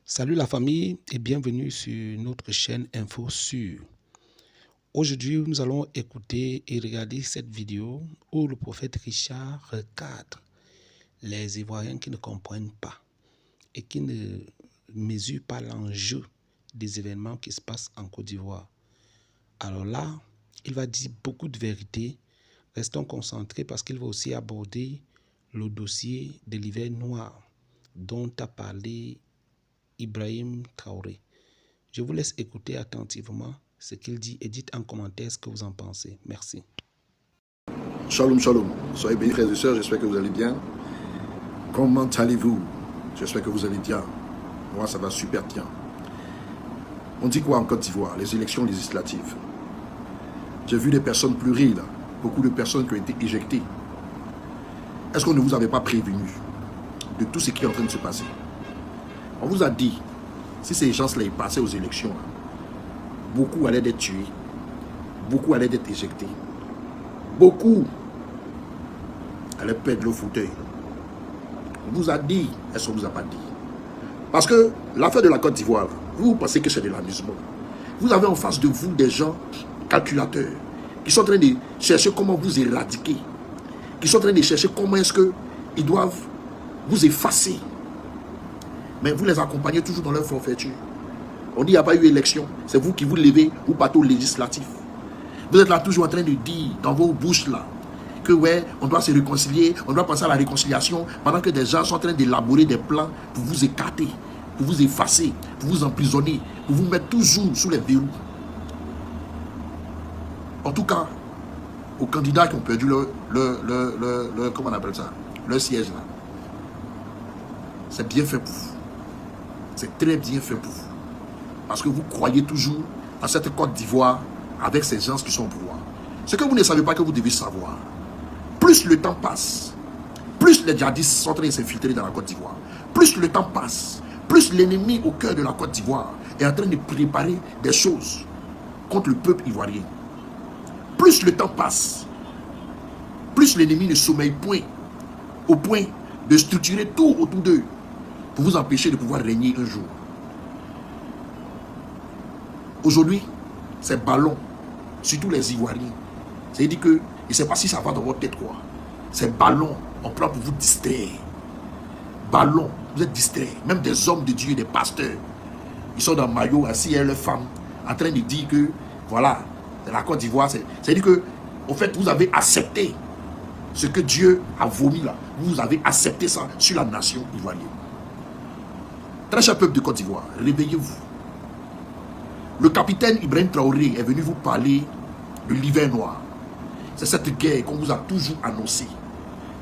Salut la famille et bienvenue sur notre chaîne Info Sûr. Aujourd'hui, nous allons écouter et regarder cette vidéo où le prophète Richard recadre les Ivoiriens qui ne comprennent pas et qui ne mesurent pas l'enjeu des événements qui se passent en Côte d'Ivoire. Alors là, il va dire beaucoup de vérités. Restons concentrés parce qu'il va aussi aborder le dossier de l'hiver noir dont a parlé Ibrahim Traoré. Je vous laisse écouter attentivement ce qu'il dit et dites en commentaire ce que vous en pensez. Merci. Shalom, shalom. Soyez bénis, frères et sœurs, j'espère que vous allez bien. Comment allez-vous? J'espère que vous allez bien. Moi, ça va super bien. On dit quoi en Côte d'Ivoire? Les élections législatives. J'ai vu des personnes pleurer là. Beaucoup de personnes qui ont été éjectées. Est-ce qu'on ne vous avait pas prévenu de tout ce qui est en train de se passer? On vous a dit, si ces gens-là passaient aux élections, là, beaucoup allaient être tués, beaucoup allaient être éjectés, beaucoup allaient perdre le fauteuil. On vous a dit, est-ce qu'on ne vous a pas dit? Parce que l'affaire de la Côte d'Ivoire, vous pensez que c'est de l'amusement. Vous avez en face de vous des gens calculateurs qui sont en train de chercher comment vous éradiquer, qui sont en train de chercher comment est-ce qu'ils doivent vous effacer. Mais vous les accompagnez toujours dans leur forfaiture. On dit qu'il n'y a pas eu élection. C'est vous qui vous levez ou partez au législatif. Vous êtes là toujours en train de dire dans vos bouches là que ouais, on doit se réconcilier, on doit passer à la réconciliation pendant que des gens sont en train d'élaborer des plans pour vous écarter, pour vous effacer, pour vous emprisonner, pour vous mettre toujours sous les verrous. En tout cas, aux candidats qui ont perdu comment on appelle ça, leur siège là, c'est bien fait pour vous. C'est très bien fait pour vous. Parce que vous croyez toujours à cette Côte d'Ivoire avec ces gens qui sont au pouvoir. Ce que vous ne savez pas que vous devez savoir, plus le temps passe, plus les djihadistes sont en train de s'infiltrer dans la Côte d'Ivoire, plus le temps passe, plus l'ennemi au cœur de la Côte d'Ivoire est en train de préparer des choses contre le peuple ivoirien. Plus le temps passe, plus l'ennemi ne sommeille point, au point de structurer tout autour d'eux pour vous empêcher de pouvoir régner un jour. Aujourd'hui, ces ballons, surtout les Ivoiriens, c'est-à-dire que, je ne sais pas si ça va dans votre tête quoi, ces ballons, on prend pour vous distraire. Ballons, vous êtes distraits, même des hommes de Dieu, des pasteurs, ils sont dans le maillot, assis avec leurs femmes, en train de dire que, voilà, la Côte d'Ivoire, c'est-à-dire que, au fait, vous avez accepté ce que Dieu a vomi là, vous avez accepté ça sur la nation ivoirienne. Très cher peuple de Côte d'Ivoire, réveillez-vous. Le capitaine Ibrahim Traoré est venu vous parler de l'hiver noir. C'est cette guerre qu'on vous a toujours annoncée.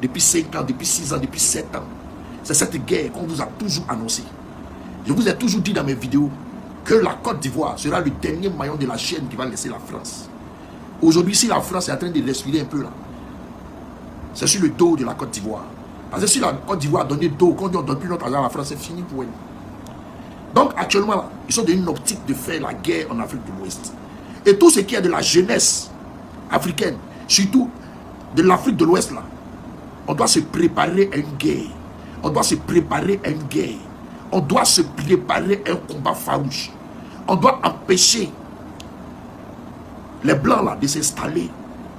Depuis 5 ans, depuis 6 ans, depuis 7 ans. C'est cette guerre qu'on vous a toujours annoncée. Je vous ai toujours dit dans mes vidéos que la Côte d'Ivoire sera le dernier maillon de la chaîne qui va laisser la France. Aujourd'hui, si la France est en train de respirer un peu là, c'est sur le dos de la Côte d'Ivoire. Parce que si la Côte d'Ivoire donne le dos, quand on ne donne plus notre argent à la France, c'est fini pour elle. Donc actuellement, là, ils sont dans une optique de faire la guerre en Afrique de l'Ouest. Et tout ce qui est de la jeunesse africaine, surtout de l'Afrique de l'Ouest, là, on doit se préparer à une guerre. On doit se préparer à une guerre. On doit se préparer à un combat farouche. On doit empêcher les Blancs là, de s'installer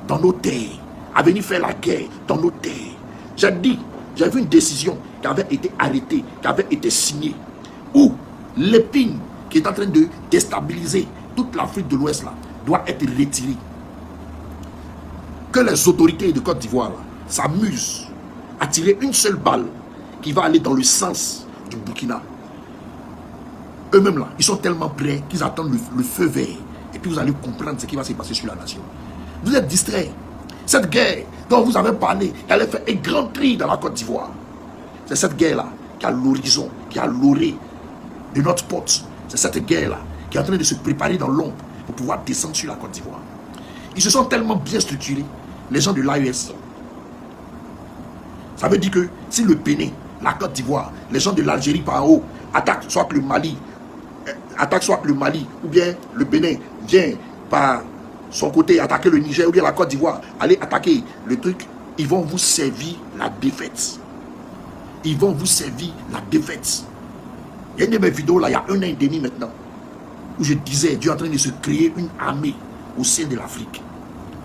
dans nos terres, à venir faire la guerre dans nos terres. J'ai dit, j'ai vu une décision qui avait été arrêtée, qui avait été signée, où l'épine qui est en train de déstabiliser toute l'Afrique de l'Ouest là doit être retirée. Que les autorités de Côte d'Ivoire s'amusent à tirer une seule balle qui va aller dans le sens du Burkina. Eux-mêmes là, ils sont tellement prêts qu'ils attendent le feu vert. Et puis vous allez comprendre ce qui va se passer sur la nation. Vous êtes distraits. Cette guerre dont vous avez parlé, qui allait faire un grand tri dans la Côte d'Ivoire. C'est cette guerre-là qui a l'horizon, qui a l'orée de notre porte. C'est cette guerre-là qui est en train de se préparer dans l'ombre pour pouvoir descendre sur la Côte d'Ivoire. Ils se sont tellement bien structurés, les gens de l'AES. Ça veut dire que si le Bénin, la Côte d'Ivoire, les gens de l'Algérie par en haut attaquent soit le Mali, ou bien le Bénin vient par son côté attaquer le Niger, ou bien la Côte d'Ivoire, aller attaquer le truc, ils vont vous servir la défaite. Ils vont vous servir la défaite. Il y a une de mes vidéos là, il y a 1 an et demi maintenant, où je disais, Dieu est en train de se créer une armée au sein de l'Afrique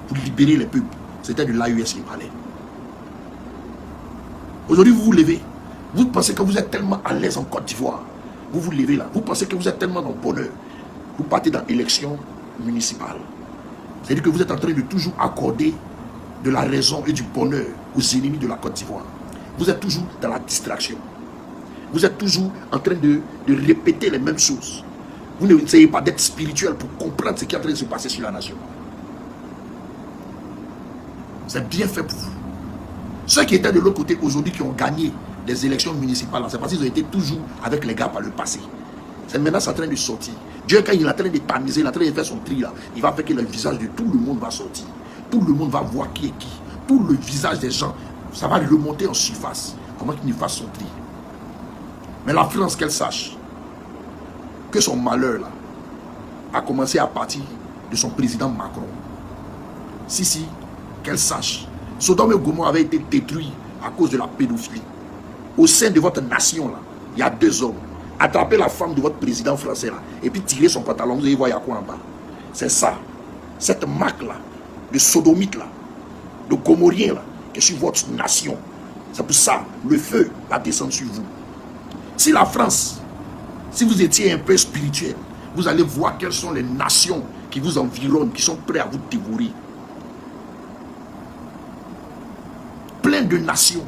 pour libérer les peuples. C'était de l'AES qui parlait. Aujourd'hui, vous vous levez. Vous pensez que vous êtes tellement à l'aise en Côte d'Ivoire. Vous vous levez là. Vous pensez que vous êtes tellement dans le bonheur. Vous partez dans l'élection municipale. C'est-à-dire que vous êtes en train de toujours accorder de la raison et du bonheur aux ennemis de la Côte d'Ivoire. Vous êtes toujours dans la distraction. Vous êtes toujours en train de répéter les mêmes choses. Vous n'essayez pas d'être spirituel pour comprendre ce qui est en train de se passer sur la nation. C'est bien fait pour vous. Ceux qui étaient de l'autre côté aujourd'hui, qui ont gagné des élections municipales, c'est parce qu'ils ont été toujours avec les gars par le passé. C'est maintenant c'est en train de sortir. Dieu, quand il est en train de tamiser, il est en train de faire son tri là, il va faire que le visage de tout le monde va sortir. Tout le monde va voir qui est qui. Tout le visage des gens, ça va remonter en surface. Comment qu'il fasse son tri. Mais la France, qu'elle sache que son malheur là a commencé à partir de son président Macron. Si, qu'elle sache. Sodome et Gomorrhe avait été détruit à cause de la pédophilie. Au sein de votre nation là, il y a 2 hommes. Attrapez la femme de votre président français là, et puis tirez son pantalon, vous allez voir il y a quoi en bas. C'est ça. Cette marque là, de sodomite là, de gomorrien là, qui est sur votre nation. C'est pour ça, le feu va descendre sur vous. Si la France, si vous étiez un peu spirituel, vous allez voir quelles sont les nations qui vous environnent, qui sont prêtes à vous dévorer. Plein de nations.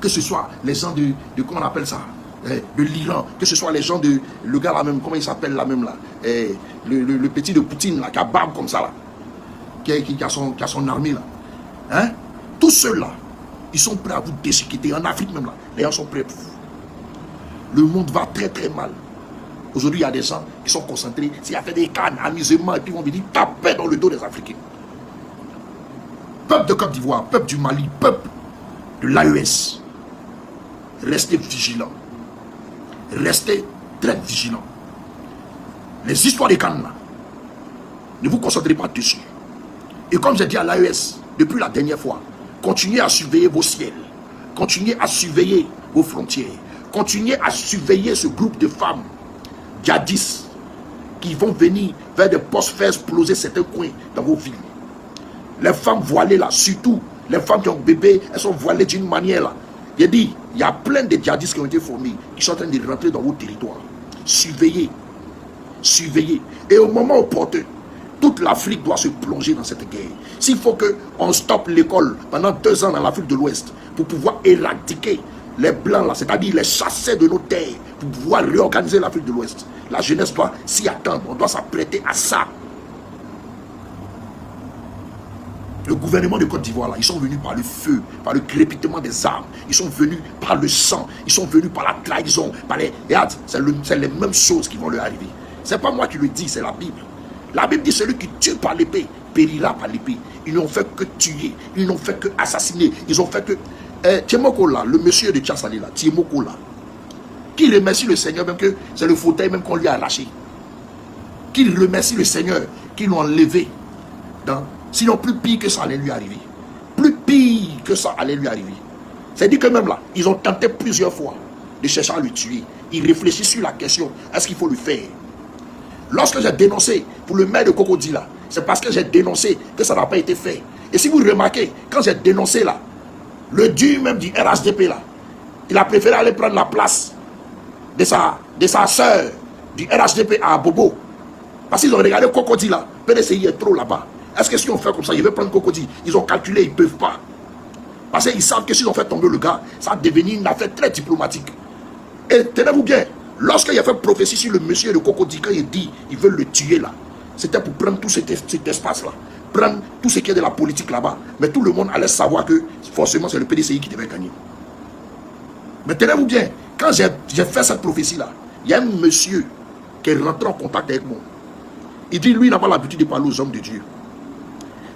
Que ce soit les gens de comment on appelle ça, de l'Iran, que ce soit les gens de, le gars là même, comment il s'appelle là même là, le petit de Poutine là, qui a barbe comme ça là, qui a son armée là. Hein? Tous ceux-là, ils sont prêts à vous déchiqueter. En Afrique même là, les gens sont prêts pour vous. Le monde va très très mal. Aujourd'hui, il y a des gens qui sont concentrés, s'il y a fait des cannes, amusement, et puis ils vont venir taper dans le dos des Africains. Peuple de Côte d'Ivoire, peuple du Mali, peuple de l'AES, restez vigilants. Restez très vigilants. Les histoires des cannes là, ne vous concentrez pas dessus. Et comme j'ai dit à l'AES depuis la dernière fois, continuez à surveiller vos ciels. Continuez à surveiller vos frontières. Continuez à surveiller ce groupe de femmes djihadistes qui vont venir vers des postes faire exploser certains coins dans vos villes. Les femmes voilées là, surtout les femmes qui ont bébé, elles sont voilées d'une manière là. J'ai dit, il y a plein de djihadistes qui ont été formés, qui sont en train de rentrer dans vos territoires. Surveillez. Surveillez. Et au moment opportun, toute l'Afrique doit se plonger dans cette guerre. S'il faut qu'on stoppe l'école pendant 2 ans dans l'Afrique de l'Ouest pour pouvoir éradiquer les blancs là, c'est-à-dire les chasser de nos terres, pour pouvoir réorganiser l'Afrique de l'Ouest, la jeunesse doit s'y attendre, on doit s'apprêter à ça. Le gouvernement de Côte d'Ivoire là, ils sont venus par le feu, par le crépitement des armes, ils sont venus par le sang, ils sont venus par la trahison, par les... Regarde, c'est les mêmes choses qui vont leur arriver. C'est pas moi qui le dis, c'est la Bible. La Bible dit celui qui tue par l'épée périra par l'épée. Ils n'ont fait que tuer, ils n'ont fait que assassiner, ils ont fait que... Tiemoko là, le monsieur de Tchassali là, Tiemoko là, qui remercie le Seigneur même que c'est le fauteuil même qu'on lui a lâché. Qui remercie le Seigneur qui l'ont enlevé dans... Sinon, plus pire que ça allait lui arriver. Plus pire que ça allait lui arriver. C'est-à-dire que même là, ils ont tenté plusieurs fois de chercher à le tuer. Ils réfléchissent sur la question, est-ce qu'il faut le faire? Lorsque j'ai dénoncé pour le maire de Cocody là, c'est parce que j'ai dénoncé que ça n'a pas été fait. Et si vous remarquez, quand j'ai dénoncé là, le dieu même du RHDP là, il a préféré aller prendre la place de sa soeur du RHDP à Bobo. Parce qu'ils ont regardé Cocody là, PDCI est trop là-bas. Est-ce que si on fait comme ça, ils veulent prendre Cocody? Ils ont calculé, ils ne peuvent pas. Parce qu'ils savent que s'ils ont fait tomber le gars, ça va devenir une affaire très diplomatique. Et tenez-vous bien, lorsqu'il a fait prophétie sur le monsieur de Cocody, quand il dit ils veulent le tuer là, c'était pour prendre tout cet espace-là, prendre tout ce qui est de la politique là-bas. Mais tout le monde allait savoir que forcément c'est le PDCI qui devait gagner. Mais tenez-vous bien, quand j'ai fait cette prophétie-là, il y a un monsieur qui est rentré en contact avec moi. Il dit, lui, il n'a pas l'habitude de parler aux hommes de Dieu.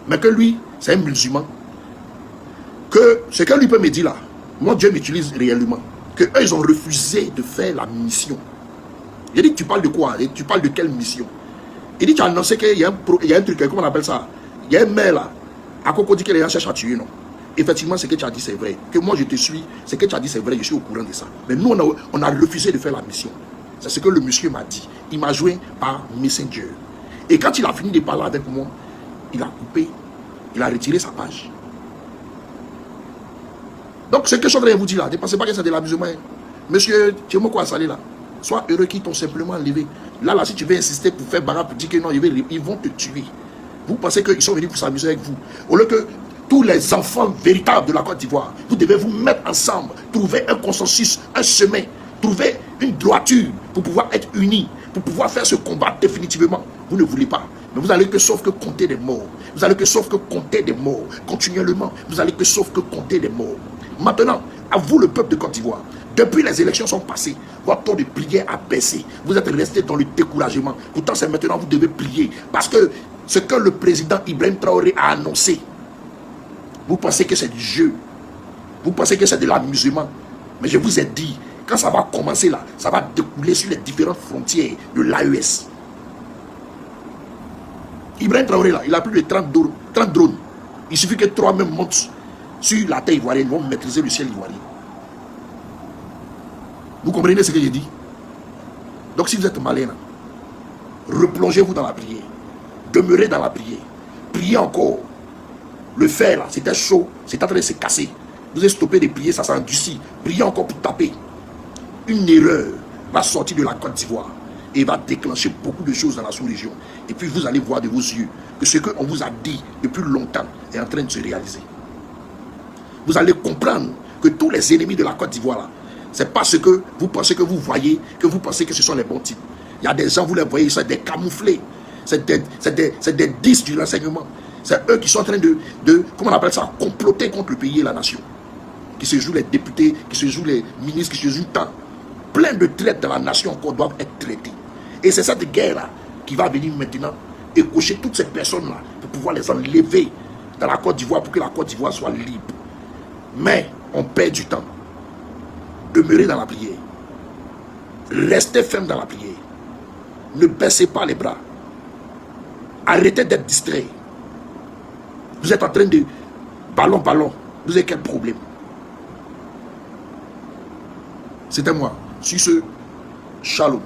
Mais que lui, c'est un musulman. Que ce que lui peut me dire là, moi Dieu m'utilise réellement. Que eux, ils ont refusé de faire la mission. Il dit, tu parles de quoi? Et tu parles de quelle mission? Il dit, tu as annoncé qu'il y a un truc, comment on appelle ça? Il y a un maire là, à Cocody que les gens cherchent à tuer, non? effectivement, ce que tu as dit, c'est vrai. Que moi, je te suis, ce que tu as dit, c'est vrai, je suis au courant de ça. Mais nous, on a refusé de faire la mission. C'est ce que le monsieur m'a dit. Il m'a joint par Messenger. Et quand il a fini de parler avec moi, il a coupé, il a retiré sa page. Donc, ce que je suis en train de vous dire là, ne pensez pas que c'est de l'amusement. Monsieur, tu es quoi salé là? Sois heureux qu'ils t'ont simplement enlevé. Là, si tu veux insister pour faire bagarre, pour dire que non, ils vont te tuer. Vous pensez qu'ils sont venus pour s'amuser avec vous. Au lieu que tous les enfants véritables de la Côte d'Ivoire, vous devez vous mettre ensemble, trouver un consensus, un chemin, trouver une droiture pour pouvoir être unis, pour pouvoir faire ce combat définitivement. Vous ne voulez pas. Mais vous allez que sauf que compter des morts. Vous allez que sauf que compter des morts. Continuellement, vous allez que sauf que compter des morts. Maintenant, à vous le peuple de Côte d'Ivoire, depuis les élections sont passées, votre taux de prière a baissé. Vous êtes resté dans le découragement. Pourtant, c'est maintenant que vous devez prier. Parce que ce que le président Ibrahim Traoré a annoncé, vous pensez que c'est du jeu. Vous pensez que c'est de l'amusement. Mais je vous ai dit, quand ça va commencer là, ça va découler sur les différentes frontières de l'AES. Ibrahim Traoré là, il a plus de 30 drones. Il suffit que 3 même montent sur la terre ivoirienne, ils vont maîtriser le ciel ivoirien. Vous comprenez ce que j'ai dit? Donc si vous êtes malin, replongez-vous dans la prière. Demeurez dans la prière. Priez encore. Le fer là, c'était chaud, c'est en train de se casser. Vous avez stoppé de prier, ça s'endurcit. Priez encore pour taper. Une erreur va sortir de la Côte d'Ivoire et va déclencher beaucoup de choses dans la sous-région. Et puis vous allez voir de vos yeux que ce qu'on vous a dit depuis longtemps est en train de se réaliser. Vous allez comprendre que tous les ennemis de la Côte d'Ivoire là, c'est pas ce que vous pensez que vous voyez, que vous pensez que ce sont les bons types. Il y a des gens, vous les voyez, c'est des camouflés. C'est des 10 du renseignement. C'est eux qui sont en train de, comment on appelle ça, comploter contre le pays et la nation. Qui se jouent les députés, qui se jouent les ministres, qui se jouent tant. Plein de traites dans la nation encore doivent être traitées. Et c'est cette guerre-là qui va venir maintenant écocher toutes ces personnes-là pour pouvoir les enlever dans la Côte d'Ivoire pour que la Côte d'Ivoire soit libre. Mais on perd du temps. Demeurez dans la prière. Restez ferme dans la prière. Ne baissez pas les bras. Arrêtez d'être distrait. Vous êtes en train de ballon. Vous avez quel problème? C'était moi. Sur ce, shalom.